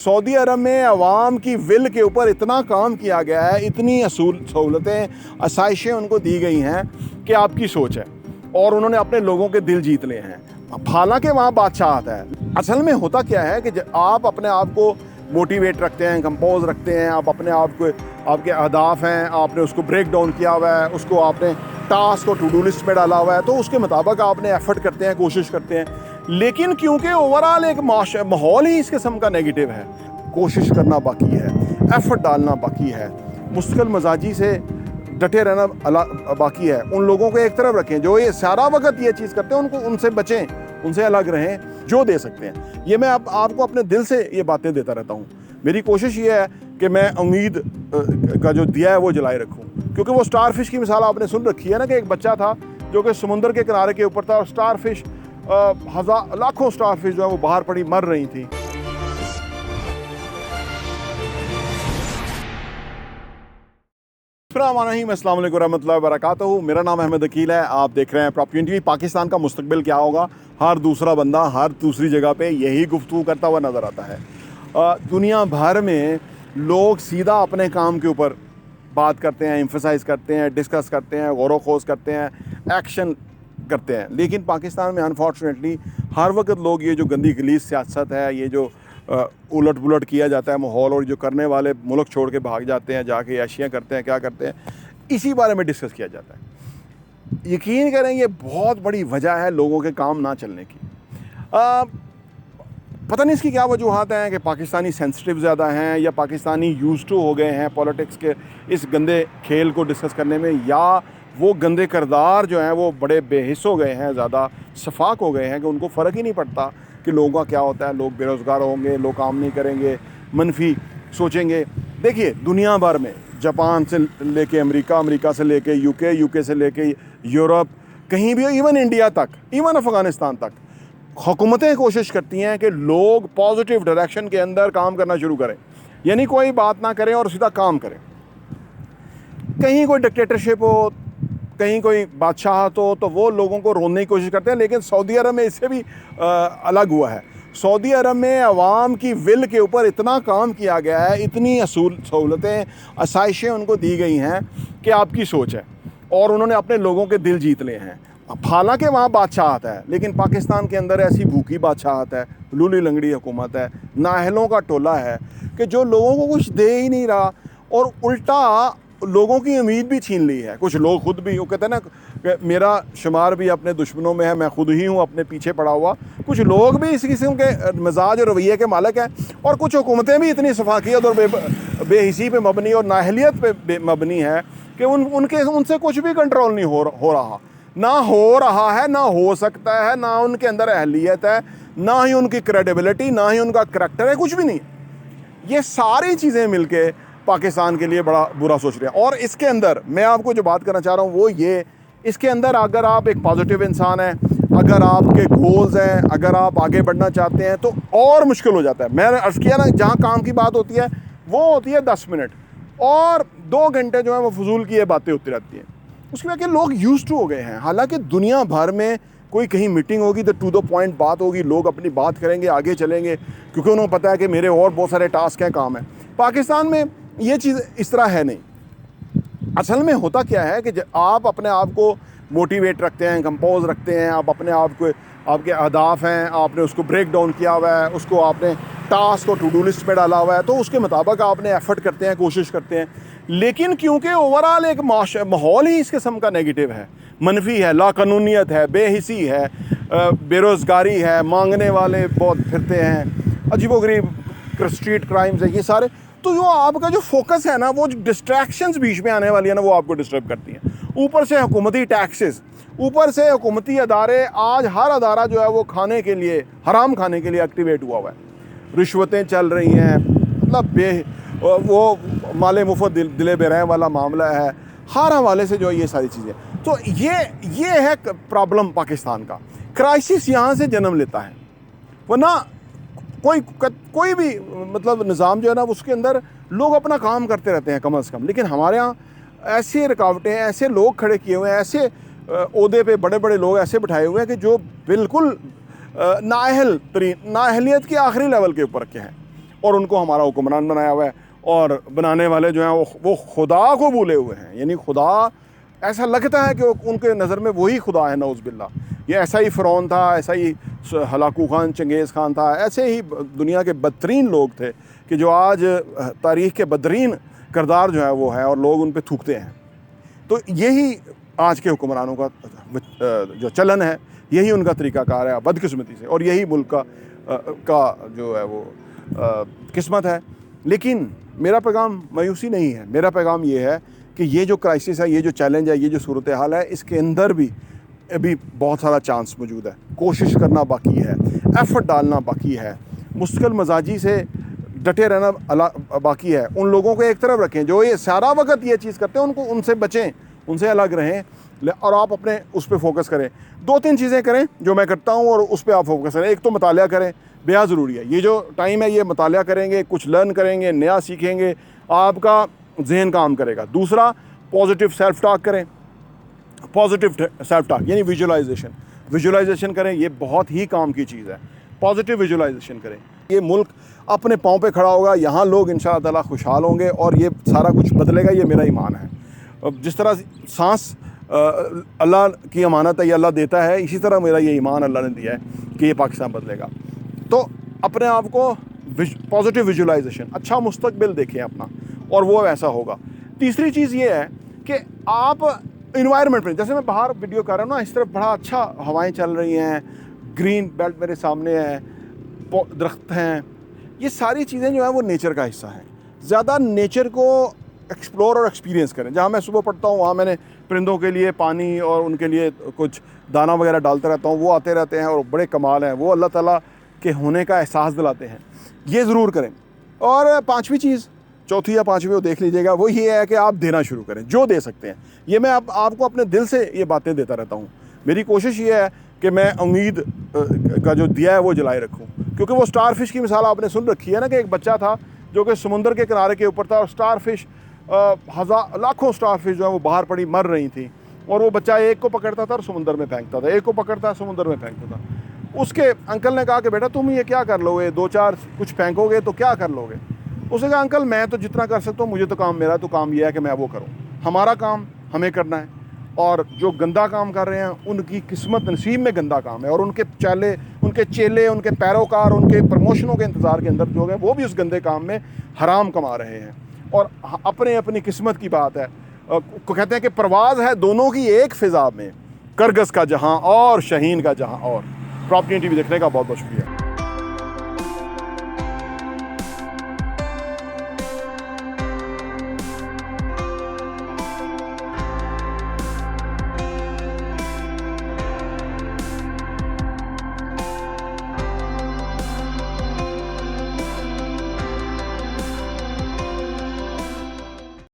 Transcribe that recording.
Saudi अरब में अवाम की will के ऊपर इतना काम किया गया है, इतनी सहूलतें आसाइशें उनको दी गई हैं कि आपकी सोच है, और उन्होंने अपने लोगों के दिल जीत लिए हैं। हालांकि वहाँ बादशाह आता है। असल में होता क्या है कि आप अपने आप को मोटिवेट रखते हैं, कंपोज रखते हैं, आप अपने आप को, आपके अहदाफ हैं, आपने उसको ब्रेक डाउन किया हुआ है, उसको आपने टास्क और टू डू लिस्ट में डाला हुआ है, तो उसके मुताबिक आपने एफर्ट करते हैं, कोशिश करते हैं। लेकिन क्योंकि ओवरऑल एक माहौल ही इस किस्म का नेगेटिव है, कोशिश करना बाकी है, एफर्ट डालना बाकी है, मुस्तकिल मजाजी से डटे रहना बाकी है। उन लोगों को एक तरफ रखें जो ये सारा वक्त ये चीज़ करते हैं, उनको उनसे बचें, उनसे अलग रहें, जो दे सकते हैं। ये मैं आपको अपने दिल से ये बातें देता रहता हूँ। मेरी कोशिश ये है कि मैं उम्मीद का जो दिया है वो जलाए रखूँ, क्योंकि वो स्टार फिश की मिसाल आपने सुन रखी है ना, कि एक बच्चा था जो कि समुंदर के किनारे के ऊपर था, और स्टार फिश लाखों स्टार फिश जो है वो बाहर पड़ी मर रही थी। अस्सलाम वालेकुम रहमतुल्लाहि व बरकातहू। मेरा नाम अहमद अकील है, आप देख रहे हैं प्रॉपर्टी टीवी। पाकिस्तान का मुस्तकबिल क्या होगा, हर दूसरा बंदा हर दूसरी जगह पे यही गुफ्तगू करता हुआ नज़र आता है। दुनिया भर में लोग सीधा अपने काम के ऊपर बात करते हैं, एम्फसाइज़ करते हैं, डिस्कस करते हैं, गौर व खोज करते हैं, एक्शन करते हैं। लेकिन पाकिस्तान में अनफॉर्चुनेटली हर वक्त लोग ये जो गंदी गलीज सियासत है, ये जो उलट पुलट किया जाता है माहौल, और जो करने वाले मुल्क छोड़ के भाग जाते हैं, जाके ऐशियाँ करते हैं, क्या करते हैं, इसी बारे में डिस्कस किया जाता है। यकीन करें ये बहुत बड़ी वजह है लोगों के काम ना चलने की। पता नहीं इसकी क्या वजूहत हैं, कि पाकिस्तानी सेंसिटिव ज़्यादा हैं, या पाकिस्तानी यूज़ टू हो गए हैं पॉलिटिक्स के इस गंदे खेल को डिस्कस करने में, या वो गंदे किरदार जो हैं वो बड़े बेहिस हो गए हैं, ज़्यादा शफाक हो गए हैं कि उनको फ़र्क ही नहीं पड़ता कि लोगों का क्या होता है। लोग बेरोज़गार होंगे, लोग काम नहीं करेंगे, मनफी सोचेंगे। देखिए दुनिया भर में जापान से लेके अमेरिका, अमेरिका से लेके यूके, यूके से लेके यूरोप, कहीं भी, इवन इंडिया तक, इवन अफ़गानिस्तान तक, हुकूमतें कोशिश करती हैं कि लोग पॉजिटिव डायरेक्शन के अंदर काम करना शुरू करें, यानी कोई बात ना करें और सीधा काम करें। कहीं कोई डिक्टेटरशिप हो, कहीं कोई बादशाहत हो, तो वो लोगों को रोकने की कोशिश करते हैं। लेकिन सऊदी अरब में इससे भी अलग हुआ है। सऊदी अरब में अवाम की विल के ऊपर इतना काम किया गया है, इतनी सहूलतें आसाइशें उनको दी गई हैं कि आपकी सोच है, और उन्होंने अपने लोगों के दिल जीत लिए हैं। हालांकि वहाँ बादशाह आता है, लेकिन पाकिस्तान के अंदर ऐसी भूखी बादशाहत है, लूली लंगड़ी हुकूमत है, नाहलों का टोला है कि जो लोगों को कुछ दे ही नहीं रहा, और उल्टा लोगों की उम्मीद भी छीन ली है। कुछ लोग खुद भी, वो कहते हैं ना कि मेरा शुमार भी अपने दुश्मनों में है, मैं खुद ही हूँ अपने पीछे पड़ा हुआ। कुछ लोग भी इस किस्म के मिजाज और रवैये के मालिक हैं, और कुछ हुकूमतें भी इतनी सफाकियत और बेहिसी पे मबनी और नाहलियत पे मबनी है कि उनसे कुछ भी कंट्रोल नहीं हो रहा, ना हो रहा है, ना हो सकता है, ना उनके अंदर अहलियत है, ना ही उनकी क्रेडिबिलिटी, ना ही उनका करैक्टर है, कुछ भी नहीं। ये सारी चीज़ें मिलके पाकिस्तान के लिए बड़ा बुरा सोच रहे हैं। और इसके अंदर मैं आपको जो बात करना चाह रहा हूँ वो ये, इसके अंदर अगर आप एक पॉजिटिव इंसान हैं, अगर आपके गोल्स हैं, अगर आप आगे बढ़ना चाहते हैं, तो और मुश्किल हो जाता है। मैंने अर्ज़ किया ना, जहाँ काम की बात होती है वो होती है 10 मिनट, और 2 घंटे जो है वो फजूल की ये बातें होती रहती हैं। उसकी वजह के लोग यूज़ टू हो गए हैं। हालांकि दुनिया भर में कोई कहीं मीटिंग होगी तो टू द पॉइंट बात होगी, लोग अपनी बात करेंगे, आगे चलेंगे, क्योंकि उन्हें पता है कि मेरे और बहुत सारे टास्क हैं, काम है। पाकिस्तान में ये चीज़ इस तरह है नहीं। असल में होता क्या है कि आप अपने आप को मोटिवेट रखते हैं, कंपोज रखते हैं, आप अपने आप को, आपके अहदाफ हैं, आपने उसको ब्रेक डाउन किया हुआ है, उसको आपने टास्क और टू डू लिस्ट में डाला हुआ है, तो उसके मुताबिक आपने एफर्ट करते हैं, कोशिश करते हैं। लेकिन क्योंकि ओवरऑल एक माहौल ही इस किस्म का नेगेटिव है, मनफी है, लाकानूनियत है, बेहिसी है, बेरोज़गारी है, मांगने वाले बहुत फिरते हैं, अजीबोगरीब स्ट्रीट क्राइम्स है, ये सारे, तो जो आपका जो फोकस है ना, वो जो डिस्ट्रैक्शंस बीच में आने वाली है ना, वो आपको डिस्टर्ब करती हैं। ऊपर से हुकूमती टैक्सेस, ऊपर से हुकूमती अदारे, आज हर अदारा जो है वो खाने के लिए, हराम खाने के लिए एक्टिवेट हुआ हुआ है। रिश्वतें चल रही हैं, मतलब वो माले मुफ्त दिले बेरहम वाला मामला है, हर हवाले से जो है ये सारी चीज़ें। तो ये है प्रॉब्लम पाकिस्तान का। क्राइसिस यहाँ से जन्म लेता है, वरना कोई भी मतलब निज़ाम जो है ना, उसके अंदर लोग अपना काम करते रहते हैं कम से कम। लेकिन हमारे यहाँ ऐसे रुकावटें, ऐसे लोग खड़े किए हुए हैं, ऐसे ओहदे पे बड़े बड़े लोग ऐसे बिठाए हुए हैं कि जो बिल्कुल नाअहलियत के आखिरी लेवल के ऊपर के हैं, और उनको हमारा हुक्मरान बनाया हुआ है। और बनाने वाले जो हैं वो खुदा को भूले हुए हैं, यानी खुदा ऐसा लगता है कि उनके नज़र में वही खुदा है, नौज़ बिल्ला। ये ऐसा ही फ़िरौन था, ऐसा ही हलाकू खान, चंगेज़ खान था, ऐसे ही दुनिया के बदतरीन लोग थे कि जो आज तारीख़ के बदतरीन किरदार जो है वो है और लोग उन पर थूकते हैं। तो यही आज के हुक्मरानों का जो चलन है, यही उनका तरीक़ाकार है बदकिस्मती से, और यही मुल्क का जो है वो किस्मत है। लेकिन मेरा पैगाम मायूसी नहीं है, मेरा पैगाम ये है कि ये जो क्राइसिस है, ये जो चैलेंज है, ये जो सूरत हाल है, इसके अंदर भी अभी बहुत सारा चांस मौजूद है। कोशिश करना बाकी है, एफ़र्ट डालना बाकी है, मुस्तकिल मजाजी से डटे रहना बाकी है। उन लोगों को एक तरफ रखें जो ये सारा वक्त ये चीज़ करते हैं, उनको उनसे बचें, उनसे अलग रहें, और आप अपने उस पर फोकस करें। 2-3 चीज़ें करें जो मैं करता हूँ और उस पर आप फोकस करें। एक तो मुतालिया करें, बेहद ज़रूरी है। ये जो टाइम है ये मुतालिया करेंगे, कुछ लर्न करेंगे, नया सीखेंगे, आपका जहन काम करेगा। दूसरा, पॉजिटिव सेल्फ टॉक करें। पॉजिटिव सेल्फ टॉक यानी विजुलाइजेशन करें, ये बहुत ही काम की चीज़ है। पॉजिटिव विजुलाइजेशन करें, ये मुल्क अपने पाँव पे खड़ा होगा, यहाँ लोग इंशाअल्लाह ताला खुशहाल होंगे और ये सारा कुछ बदलेगा, ये मेरा ईमान है। जिस तरह सांस अल्लाह की अमानत है, ये अल्लाह देता है, इसी तरह मेरा ये ईमान अल्लाह ने दिया है कि ये पाकिस्तान बदलेगा। तो अपने आप को पॉजिटिव विजुलाइजेशन, अच्छा मुस्तकबिल देखें अपना, और वो वैसा होगा। तीसरी चीज़ ये है कि आप इन्वायरमेंट में, जैसे मैं बाहर वीडियो कर रहा हूँ ना, इस तरफ बड़ा अच्छा हवाएं चल रही हैं, ग्रीन बेल्ट मेरे सामने है, दरख्त हैं, ये सारी चीज़ें जो हैं वो नेचर का हिस्सा हैं। ज़्यादा नेचर को एक्सप्लोर और एक्सपीरियंस करें। जहाँ मैं सुबह पढ़ता हूँ वहाँ मैंने परिंदों के लिए पानी और उनके लिए कुछ दाना वगैरह डालता रहता हूँ, वो आते रहते हैं और बड़े कमाल हैं, वो अल्लाह ताला के होने का एहसास दिलाते हैं। ये ज़रूर करें। और पाँचवीं चीज़, चौथी या पाँचवीं वो देख लीजिएगा, वो ये है कि आप देना शुरू करें जो दे सकते हैं। ये मैं आपको अपने दिल से ये बातें देता रहता हूँ। मेरी कोशिश ये है कि मैं उम्मीद का जो दिया है वो जलाए रखूँ, क्योंकि वो स्टार फिश की मिसाल आपने सुन रखी है ना, कि एक बच्चा था जो कि समुंदर के किनारे के ऊपर था और स्टार फिश लाखों स्टार फिश जो है वो बाहर पड़ी मर रही थी, और वो बच्चा एक को पकड़ता था और समुंदर में फेंकता था, एक को पकड़ता समुंदर में फेंकता था। उसके अंकल ने कहा कि बेटा तुम ये क्या कर लोगे, 2-4 कुछ फेंकोगे तो क्या कर लोगे। उसने कहा अंकल मैं तो जितना कर सकता हूँ, मुझे तो काम, मेरा तो काम ये है कि मैं वो करूँ, हमारा काम हमें करना है, और जो गंदा काम कर रहे हैं उनकी किस्मत नसीब में गंदा काम है, और उनके चेले, उनके पैरोकार, उनके प्रमोशनों के इंतज़ार के अंदर जो है वो भी उस गंदे काम में हराम कमा रहे हैं। और अपनी किस्मत की बात है, को कहते हैं कि परवाज़ है दोनों की एक फ़िज़ा में, करगस का जहां और शहीन का जहां और। प्रॉपर्टी टीवी देखने का बहुत बहुत शुक्रिया।